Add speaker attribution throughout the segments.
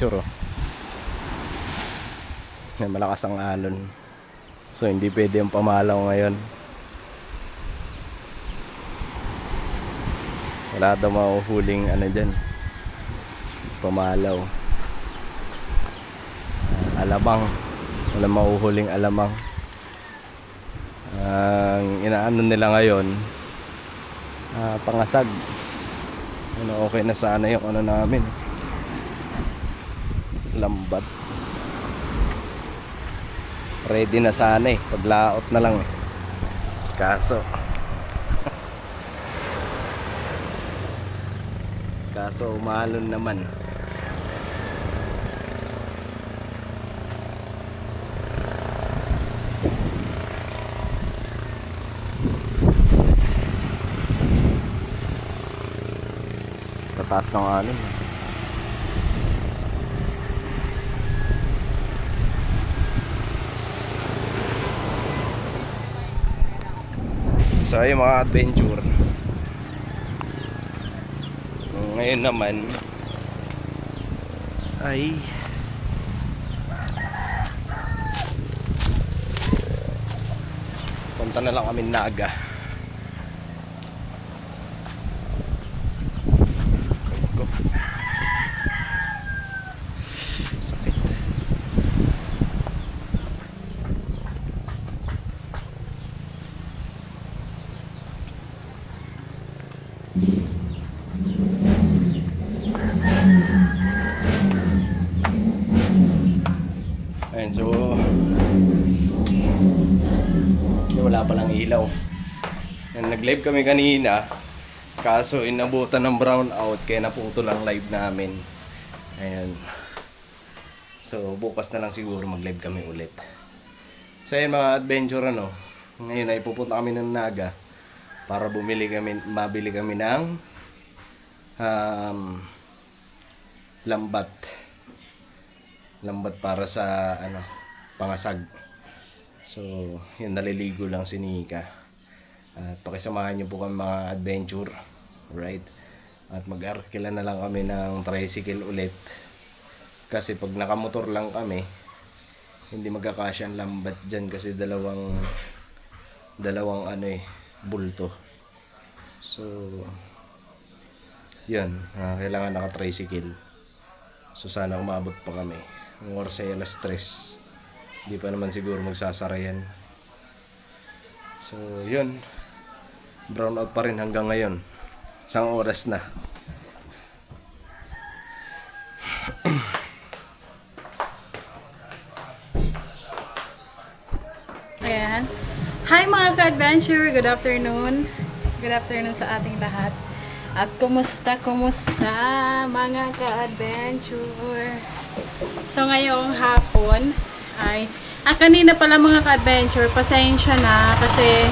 Speaker 1: adventure, oh. May malakas ang alon. So hindi pwede yung pamalaw ngayon. Wala daw mahuhuling ano dyan, pamalaw. Alamang. Wala mahuhuling alamang. Ang inaano nila ngayon, pangasag. Ano, okay na sana yung ano namin, lambat. Ready na sana eh, paglaot na lang eh. Kaso umalon naman. Tataas ng alon. So ayun mga adventure. Ngayon naman ay punta na lang kami Naga. Sakit. Ayun, so wala palang ilaw. Nag-live kami kanina, kaso inabutan ng brown out kaya naputol ang live namin. Ayan. So bukas na lang siguro mag-live kami ulit. So ayun mga adventure, ano, ngayon ay pupunta kami ng Naga para mabili kami ng lambat para sa ano, pangasag. So yun, naliligo lang si Nika. At pakisamahan niyo po kami mga adventure, right? At mag-arkila na lang kami ng tricycle ulit, kasi pag nakamotor lang kami hindi magkakasya ang lambat dyan, kasi dalawang ano eh, bulto. So yun, kailangan naka-tricycle. So sana umabot pa kami. Ang oras ay 3:00. Hindi pa naman siguro magsasara yan. So yun, brown out pa rin hanggang ngayon. Isang oras na.
Speaker 2: Ayan. Hi mga ka-adventure! Good afternoon. Good afternoon sa ating lahat. At kumusta mga ka-adventure? So ngayong hapon ay kanina pala mga ka-adventure, pasensya na kasi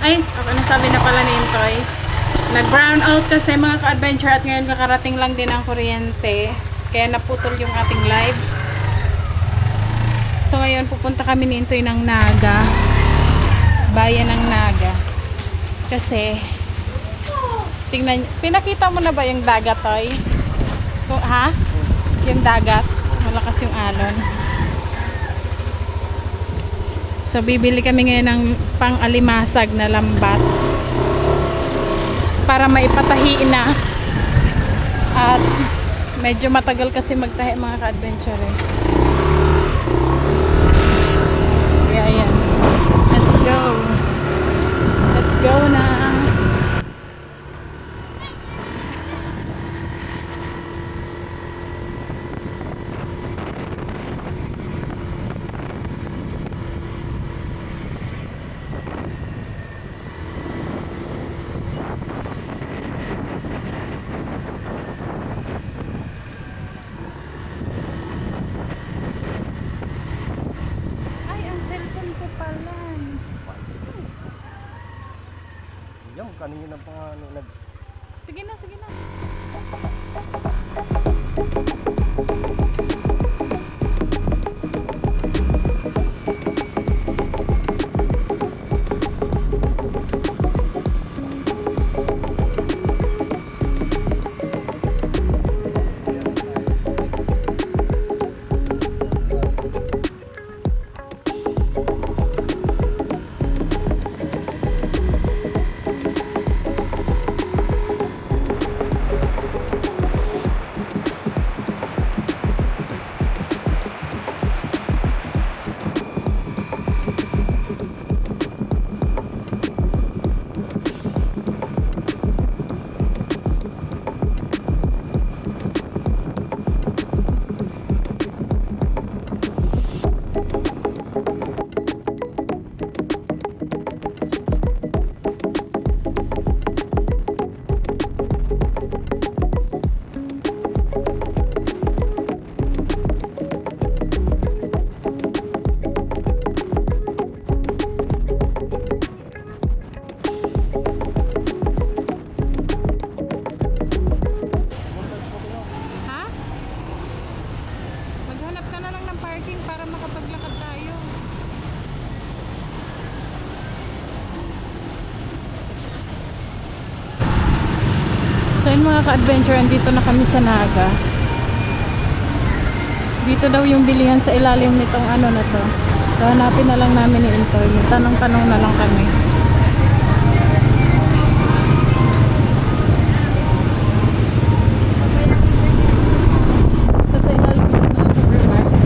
Speaker 2: ako nasabi na pala ni Intoy. Nag-brown out kasi mga ka-adventure, at ngayon kakarating lang din ang kuryente, kaya naputol yung ating live. So ngayon pupunta kami ni Intoy ng Naga, bayan ng Naga, kasi tingnan, pinakita mo na ba yung dagat, Toy? Ha? Yung dagat, malakas yung alon. So bibili kami ngayon ng pang-alimasag na lambat para maipatahi na. At medyo matagal kasi magtahi mga ka-adventure eh. Kaya ayan, let's go na.
Speaker 1: Yung kanina pa nga nag...
Speaker 2: Sige na. So yun mga ka-adventure, andito na kami sa Naga. Dito daw yung bilihan sa ilalim nitong ano na to. So hanapin na lang namin ni Intoy. Tanong-tanong na lang kami. So, sa ilalim nito ng supermarket.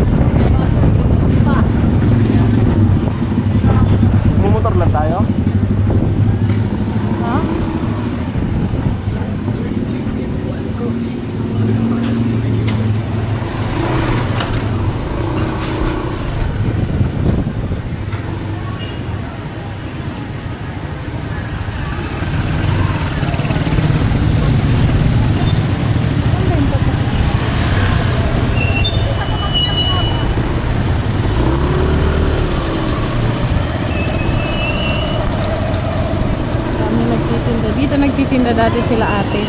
Speaker 1: Mumotor lang tayo?
Speaker 2: Ha? Kami nagtitinda. Dito nagtitinda dati sila ate.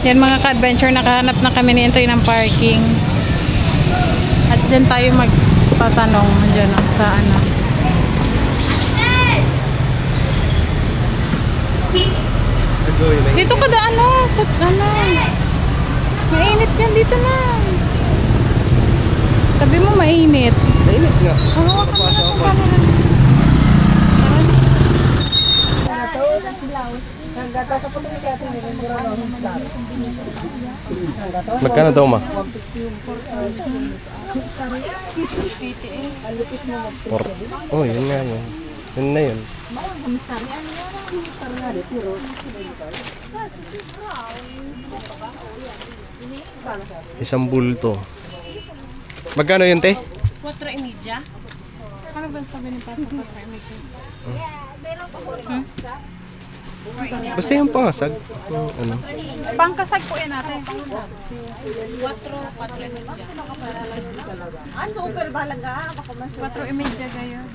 Speaker 2: Yan mga ka-adventure, nakahanap na kami ni Intoy ng parking. At dyan tayo magtatanong dyan sa ano. Dito ka ano, sa ano. Mainit yan dito na. Sabi mo mainit.
Speaker 1: Mainit nga.
Speaker 2: Oo, kasi na sa camera.
Speaker 1: Magkano daw ma? Oh, yun nga yun. Yun na yun. Isang bulto. Magkano yun, te?
Speaker 3: 4.5.
Speaker 2: Ano ba sabi ni Papa?
Speaker 1: Basta yung pangasag. Yung ano.
Speaker 2: Pangkasag po yan natin.
Speaker 3: 4.5.
Speaker 4: Ah, super balaga. Baka mas
Speaker 2: 4.5 gayon.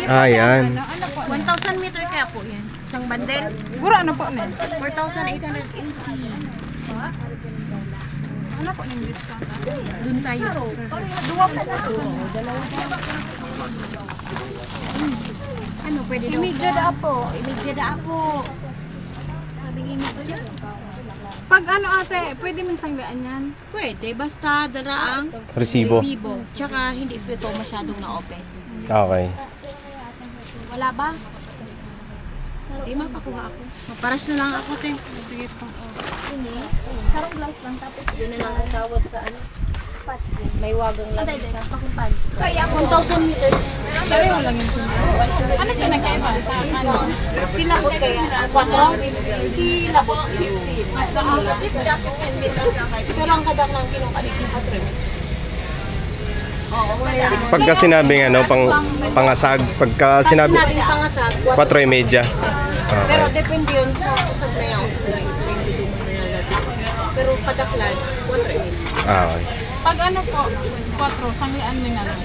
Speaker 1: Ah, yan.
Speaker 3: 1,000 meter kaya po yan. Isang bandel.
Speaker 2: Gura ano po na?
Speaker 3: 4,880.
Speaker 2: Ano po ng discount?
Speaker 3: Doon tayo.
Speaker 2: Duwa po.
Speaker 3: Ano, pwede daw
Speaker 4: imidya
Speaker 3: po?
Speaker 4: da po. Imidya da po.
Speaker 3: Sabing imidya?
Speaker 2: Pag ano ate, pwede mong sanggaan yan?
Speaker 3: Pwede, basta daraang
Speaker 1: Resibo.
Speaker 3: resibo. Tsaka hindi po ito masyadong na-open.
Speaker 1: Okay.
Speaker 3: Wala ba? Hindi mapakuha ako. Maparas na lang ako, te.
Speaker 2: Sige po.
Speaker 4: Karong glass lang tapos
Speaker 3: Yun na lang ang tawad sa ano.
Speaker 4: pats.
Speaker 3: May wagang lang.
Speaker 4: Pakong pats. Kaya
Speaker 3: 1,000 meters.
Speaker 2: Pareho lang yung sundalo. Ano pinagkaiba sa ano?
Speaker 3: Sila po kaya 4. Sila po 15. Pero ang kadak ng kinukalik ng 4.
Speaker 1: Pagka sinabing ano, pangasag, pagka
Speaker 3: Pag
Speaker 1: sinabi
Speaker 3: sinabing pangasag,
Speaker 1: 4.30.
Speaker 3: pero
Speaker 1: Okay.
Speaker 3: depende yun sa usag na yung supply sa hindi mo nalalaman. Pero padaklan, 4.5.
Speaker 1: Ah, okay.
Speaker 2: Pag ano po, 4, sanglian mo na lang.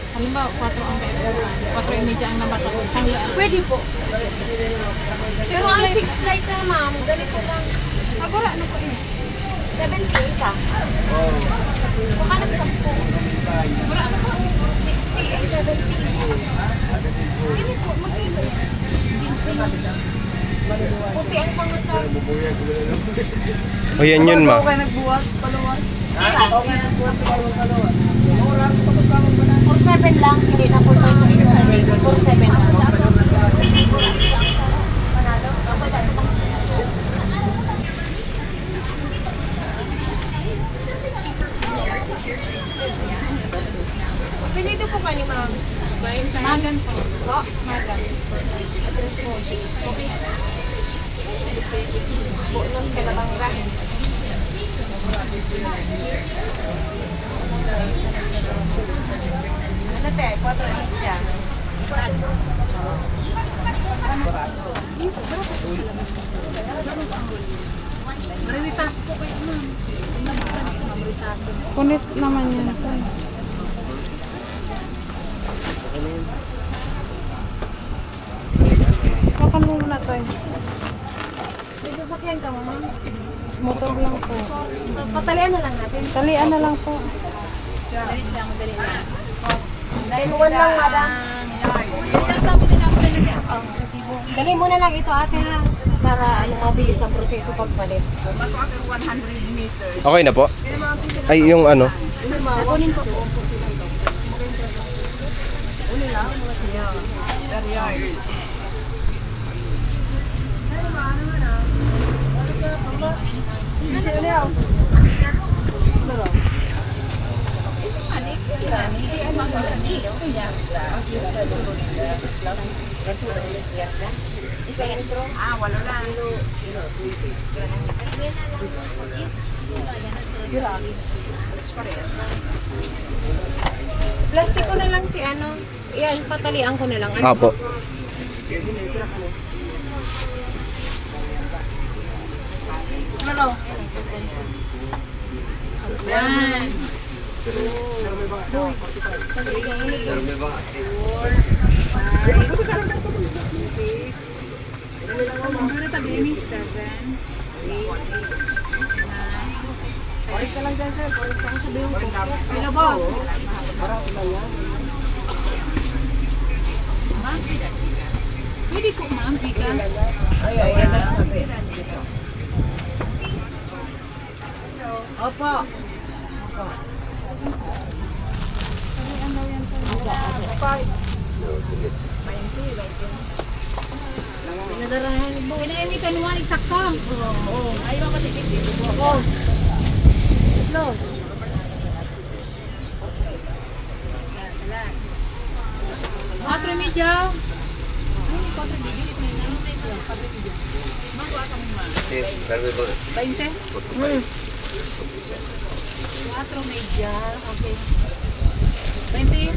Speaker 2: Halimbawa, 4 ang kailangan. 4.5 ang nabato. Sanglian.
Speaker 3: Pwede po.
Speaker 2: Pero
Speaker 3: Pero ang 6 flight na ma'am, ganito lang.
Speaker 2: Agora ano po yun?
Speaker 3: 70 isa.
Speaker 4: Baka nagsampo.
Speaker 2: Agora ano po?
Speaker 3: 60 ay 70.
Speaker 4: Hindi po, magkito.
Speaker 3: Puti ang pangasag.
Speaker 1: O yan yun, ma.
Speaker 4: nagbuwag, paluwag.
Speaker 3: 4.7 lang, hindi na 4,800. 4.7 lang. Pinito po ka ni ma'am.
Speaker 2: Magan po.
Speaker 3: Po?
Speaker 2: Magan.
Speaker 3: Address po. Okay. Po nun Kalabanga. Ano te? 4 dyan. Marami pa po
Speaker 2: Punit naman yan. Kakan mo muna to. May sasakyan ka mo, ma'am? Motor lang po.
Speaker 3: Patalian na lang natin.
Speaker 2: Talian na lang po.
Speaker 3: Dahil one lang, madam. Dali mo na lang ito, ate, ha? Para mabilis ang proseso pagpalit.
Speaker 1: Okay na po? Ay, yung ano?
Speaker 3: Kunin ko po. Plastic ko na lang si ano. Yan, patalian ko na lang.
Speaker 1: Apo.
Speaker 3: Ano? Hello, boss.
Speaker 2: Pwede po, ma'am, Gika.
Speaker 3: Opo.
Speaker 2: Kinaimi ka naman, eksakto. Ayaw ka tipid.
Speaker 3: No.
Speaker 2: Cuatro medyo. Veinte. Cuatro medyo. Okay. 20.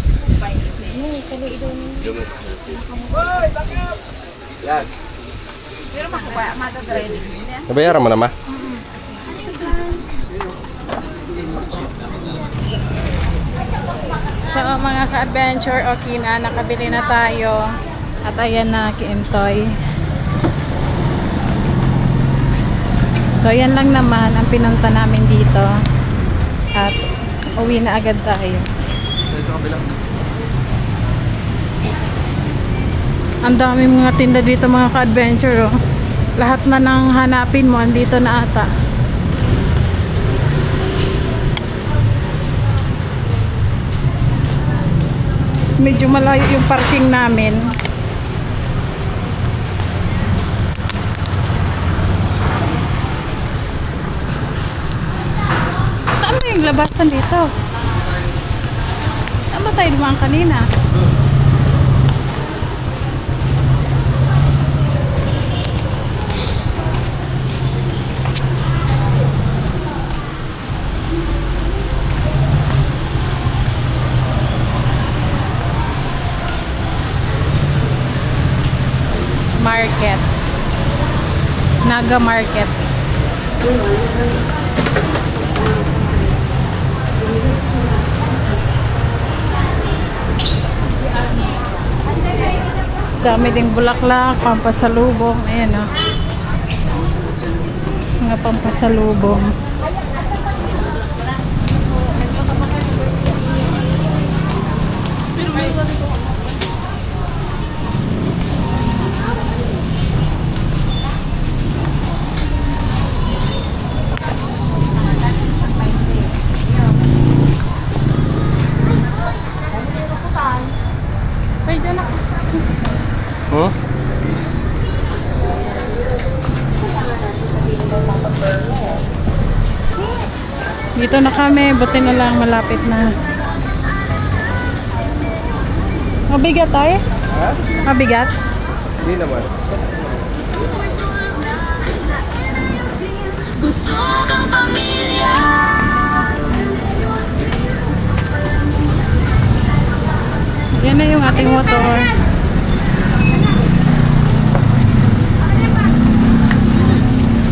Speaker 1: Yan.
Speaker 4: Pero makuha, matadreading niya.
Speaker 1: Nabayaran mo na, ma?
Speaker 2: So mga ka-adventure, okay na, nakabili na tayo. At ayan na, kiintoy. So yan lang naman ang pinunta namin dito. At uwi na agad tayo. Ang daming mga tinda dito mga ka-adventure. Oh. Lahat na nang hanapin mo, andito na ata. Medyo malayo yung parking namin. Saan ba yung labasan dito? Saan ba tayo dumaan kanina? Market. Naga Market. Dami ding bulaklak, pampasalubong. Ayan o. Mga pampasalubong. Ay, dyan ako.
Speaker 1: Huh?
Speaker 2: Dito na kami, buti na lang malapit na. Mabigat tayo?
Speaker 1: Ha?
Speaker 2: Mabigat?
Speaker 1: Hindi naman.
Speaker 5: Busog ang pamilya.
Speaker 2: Yan na yung ating motor.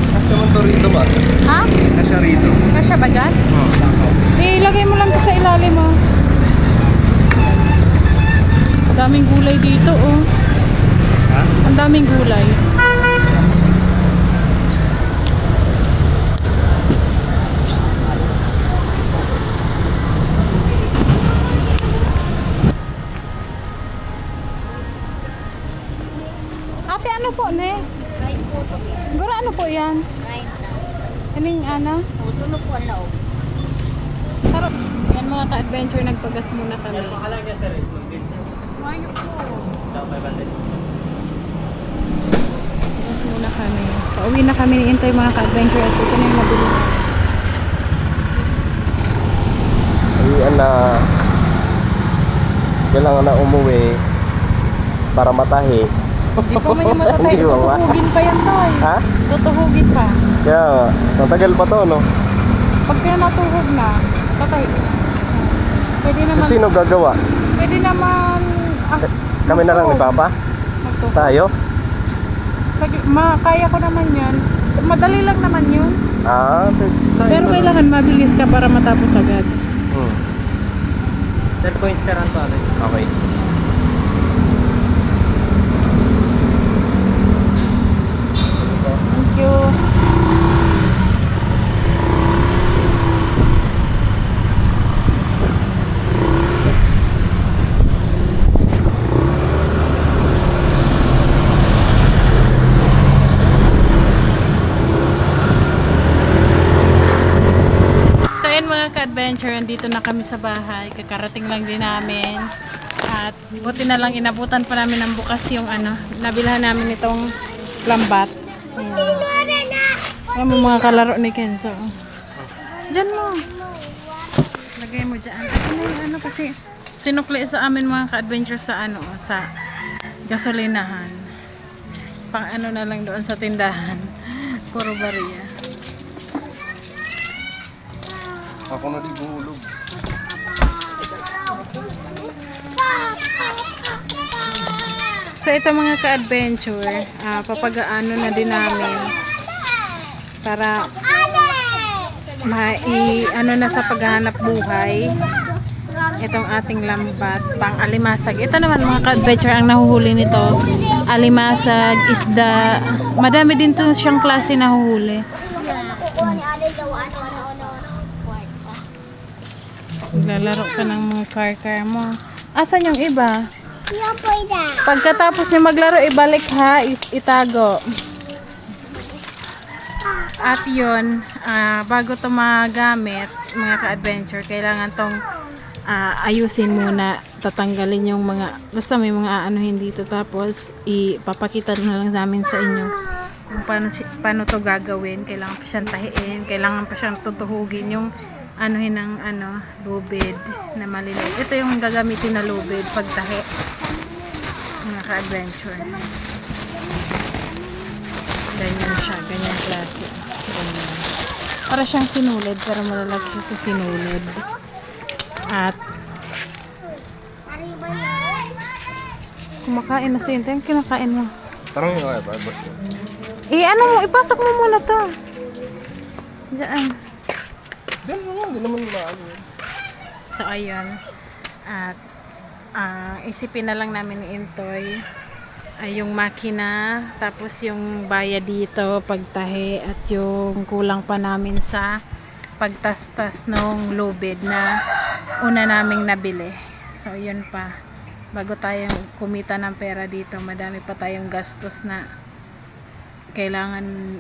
Speaker 1: Kasya mo to rito ba?
Speaker 2: Ha?
Speaker 1: Kasya rito.
Speaker 2: Kasya ba dyan?
Speaker 1: Oo.
Speaker 2: ilagay mo lang to sa ilalim oh. Ang daming gulay dito oh.
Speaker 1: Ha?
Speaker 2: Ang daming gulay. Ate, ano po, ne?
Speaker 3: Rice po to.
Speaker 2: Gura, ano po yan?
Speaker 3: Rice na.
Speaker 2: Aning ana?
Speaker 3: O, tulo po ang laog.
Speaker 2: Sarap. Yan mga ka-adventure, nagpagas muna kami. Mayo po. Pagas muna kami. Pauwi na kami ni Intoy mga ka-adventure at ito na yung nabili namin.
Speaker 1: Ayan na. Kailangan na umuwi para matahi.
Speaker 2: Hindi pa man yung matatay.
Speaker 1: Hindi ba ba?
Speaker 2: Tutuhugin pa yan, Toy.
Speaker 1: Ha?
Speaker 2: Tutuhugin pa.
Speaker 1: Kaya nga, matagal pa to, no?
Speaker 2: Pag kaya natuhog na, tatay. Pwede naman.
Speaker 1: So, sino gagawa?
Speaker 2: Pwede naman.
Speaker 1: Kami na lang ni Papa?
Speaker 2: Magtuhog.
Speaker 1: Tayo?
Speaker 2: Kaya ko naman yan. Madali lang naman yun.
Speaker 1: Ah,
Speaker 2: Pero kailangan mabilis ka para matapos agad.
Speaker 6: Sir, points sir ang tali.
Speaker 1: Okay.
Speaker 2: Thank you. So yun mga ka-adventure, nandito na kami sa bahay. Kakarating lang din namin. At buti na lang inabutan pa namin ng bukas yung nabilhan namin itong lambat. Ayan mo mga kalaro ni Kenzo. Diyan mo. Lagay mo dyan. Ano yung kasi sinukli sa amin mga ka-adventure sa sa gasolinahan. Pang na lang doon sa tindahan. Puro bariya.
Speaker 1: Ako na di buhulog.
Speaker 2: So ito mga ka-adventure, papagaano na din namin para na sa paghahanap buhay itong ating lambat pang alimasag. Ito naman mga ka-adventure ang nahuhuli nito, alimasag, isda, madami din to siyang klase nahuhuli. Naglalaro ka ng mga car mo. Asan yung iba? Pagkatapos niya maglaro, ibalik ha, itago. At yun, bago ito magamit, mga ka-adventure, kailangan tong ayusin muna, tatanggalin yung mga, basta may mga aanuhin dito, tapos ipapakita na lang namin sa inyo kung paano to gagawin. Kailangan pa siyang tahiin, kailangan pa siyang tutuhugin yung anuhin ng lubid na maliliit. Ito yung gagamitin na lubid pagtahi, mga ka-adventure. Ganyan siya, ganyan klase. Ganyan. Para siyang sinulid, pero malalaki siya sa sinulid. At kumakain na si Inte. Yung kinakain mo.
Speaker 1: Tarang yung kaya ba?
Speaker 2: Ipasok mo muna to. Diyan.
Speaker 1: Hindi naman maano.
Speaker 2: So, ayun. At isipin na lang namin ni Intoy yung makina, tapos yung bayad dito, pagtahi, at yung kulang pa namin sa pagtastas ng lubid na una naming nabili. So, yun pa. Bago tayong kumita ng pera dito, madami pa tayong gastos na kailangan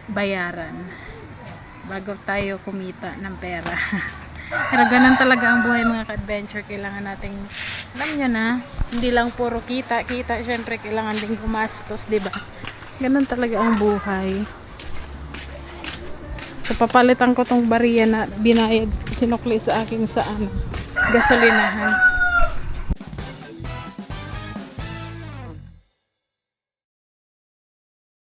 Speaker 2: bayaran bago tayo kumita ng pera. Pero ganun talaga ang buhay mga ka-adventure. Kailangan nating, alam nyo na, hindi lang puro kita. Syempre kailangan din gumastos, diba? Ganun talaga ang buhay. So papalitan ko tong bariya na binayad, sinukli sa akin sa gasolinahan.